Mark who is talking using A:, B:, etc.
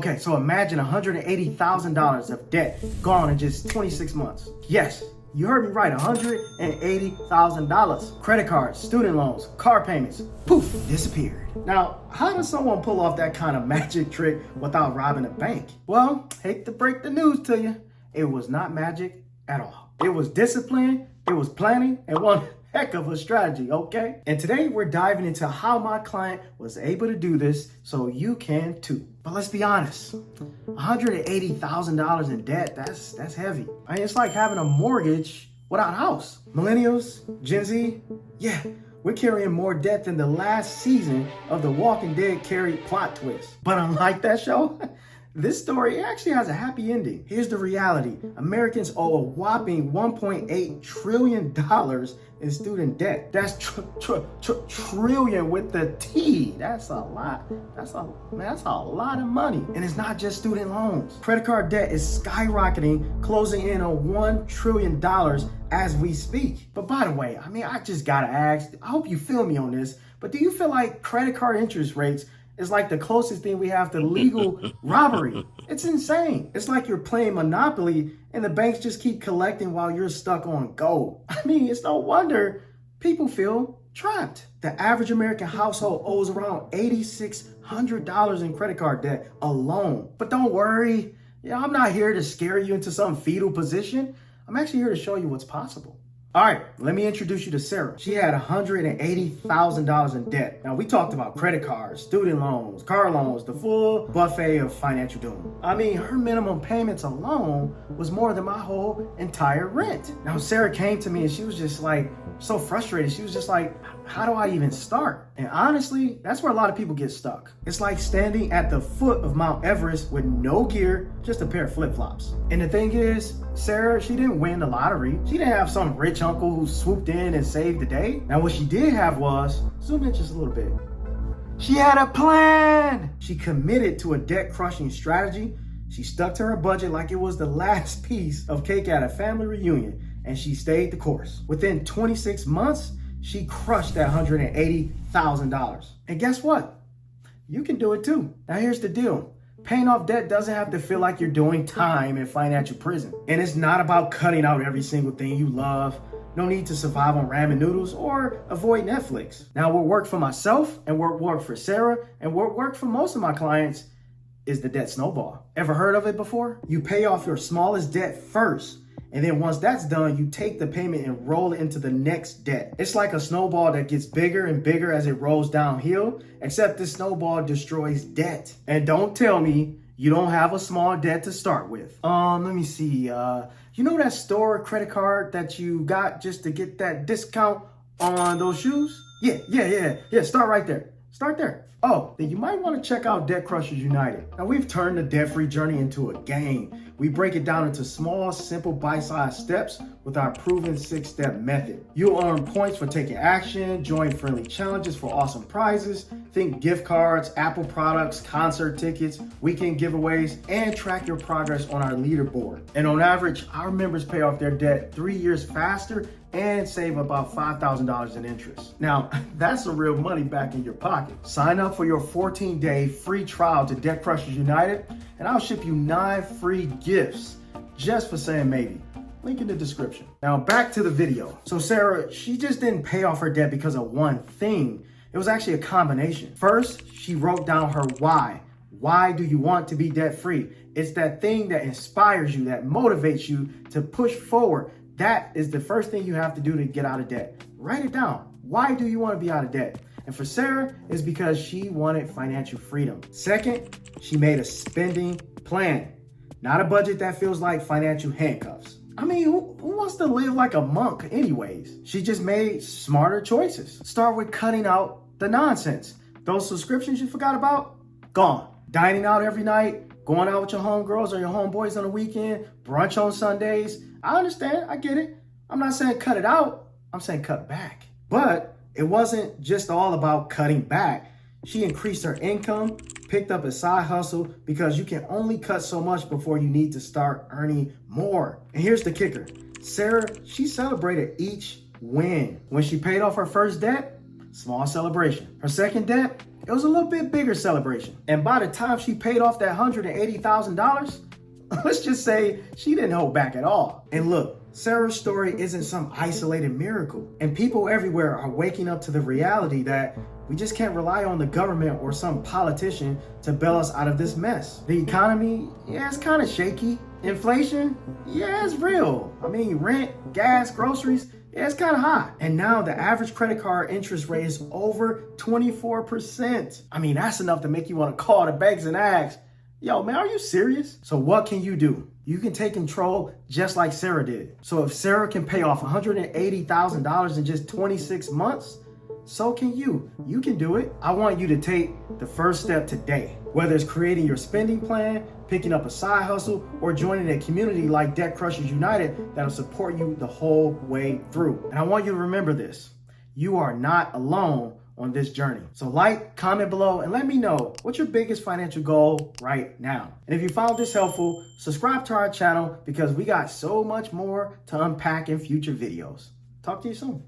A: Okay, so imagine $180,000 of debt gone in just 26 months. Yes, you heard me right, $180,000. Credit cards, student loans, car payments, poof, disappeared. Now, how does someone pull off that kind of magic trick without robbing a bank? Well, hate to break the news to you, it was not magic at all. It was discipline, it was planning, and one heck of a strategy, okay? And today we're diving into how my client was able to do this so you can too. But let's be honest, $180,000 in debt, that's heavy. I mean, it's like having a mortgage without a house. Millennials, Gen Z, yeah, we're carrying more debt than the last season of The Walking Dead carried plot twist. But unlike that show, this story actually has a happy ending. Here's the reality. Americans owe a whopping $1.8 trillion in student debt. That's trillion with the T. That's a lot. That's a lot of money. And it's not just student loans. Credit card debt is skyrocketing, closing in on $1 trillion as we speak. But by the way, I just gotta ask, I hope you feel me on this, but do you feel like credit card interest rates is like the closest thing we have to legal robbery? It's insane. It's like you're playing Monopoly and the banks just keep collecting while you're stuck on gold. It's no wonder people feel trapped. The average American household owes around $8,600 in credit card debt alone. But don't worry, I'm not here to scare you into some fetal position. I'm actually here to show you what's possible. All right, let me introduce you to Sarah. She had $180,000 in debt. Now, we talked about credit cards, student loans, car loans, the full buffet of financial doom. Her minimum payments alone was more than my whole entire rent. Now, Sarah came to me and she was just like, so frustrated. She was just like, how do I even start? And honestly, that's where a lot of people get stuck. It's like standing at the foot of Mount Everest with no gear, just a pair of flip-flops. And the thing is, Sarah, she didn't win the lottery. She didn't have some rich uncle who swooped in and saved the day. Now, what she did have was, zoom in just a little bit. She had a plan. She committed to a debt-crushing strategy. She stuck to her budget like it was the last piece of cake at a family reunion, and she stayed the course. Within 26 months, she crushed that $180,000. And guess what? You can do it too. Now here's the deal. Paying off debt doesn't have to feel like you're doing time in financial prison. And it's not about cutting out every single thing you love. No need to survive on ramen noodles or avoid Netflix. Now, what worked for myself and what worked for Sarah and what worked for most of my clients is the debt snowball. Ever heard of it before? You pay off your smallest debt first. And then once that's done, you take the payment and roll it into the next debt. It's like a snowball that gets bigger and bigger as it rolls downhill, except this snowball destroys debt. And don't tell me you don't have a small debt to start with. Let me see. You know that store credit card that you got just to get that discount on those shoes? Yeah. Start right there. Start there. Oh, then you might want to check out Debt Crushers United. Now, we've turned the debt-free journey into a game. We break it down into small, simple, bite-sized steps with our proven 6-step method. You'll earn points for taking action, join friendly challenges for awesome prizes, think gift cards, Apple products, concert tickets, weekend giveaways, and track your progress on our leaderboard. And on average, our members pay off their debt 3 years faster and save about $5,000 in interest. Now, that's the real money back in your pocket. Sign up for your 14-day free trial to Debt Crushers United, and I'll ship you 9 free gifts just for saying maybe. Link in the description. Now, back to the video. So Sarah, she just didn't pay off her debt because of one thing. It was actually a combination. First, she wrote down her why. Why do you want to be debt-free? It's that thing that inspires you, that motivates you to push forward. That is the first thing you have to do to get out of debt. Write it down. Why do you want to be out of debt? And for Sarah, it's because she wanted financial freedom. Second, she made a spending plan, not a budget that feels like financial handcuffs. Who wants to live like a monk anyways? She just made smarter choices. Start with cutting out the nonsense. Those subscriptions you forgot about, gone. Dining out every night, going out with your homegirls or your homeboys on the weekend, brunch on Sundays. I understand, I get it. I'm not saying cut it out, I'm saying cut back. But it wasn't just all about cutting back. She increased her income, picked up a side hustle, because you can only cut so much before you need to start earning more. And here's the kicker. Sarah, she celebrated each win. When she paid off her first debt, small celebration. Her second debt, it was a little bit bigger celebration. And by the time she paid off that $180,000, let's just say she didn't hold back at all. And look, Sarah's story isn't some isolated miracle. And people everywhere are waking up to the reality that we just can't rely on the government or some politician to bail us out of this mess. The economy, yeah, it's kind of shaky. Inflation, yeah, it's real. I mean, rent, gas, groceries, yeah, it's kind of high. And now the average credit card interest rate is over 24%. I mean, that's enough to make you want to call the banks and ask, yo, man, are you serious? So what can you do? You can take control just like Sarah did. So if Sarah can pay off $180,000 in just 26 months, so can you. You can do it. I want you to take the first step today. Whether it's creating your spending plan, picking up a side hustle, or joining a community like Debt Crushers United that'll support you the whole way through. And I want you to remember this. You are not alone on this journey. So like, comment below, and let me know what's your biggest financial goal right now. And if you found this helpful, subscribe to our channel because we got so much more to unpack in future videos. Talk to you soon.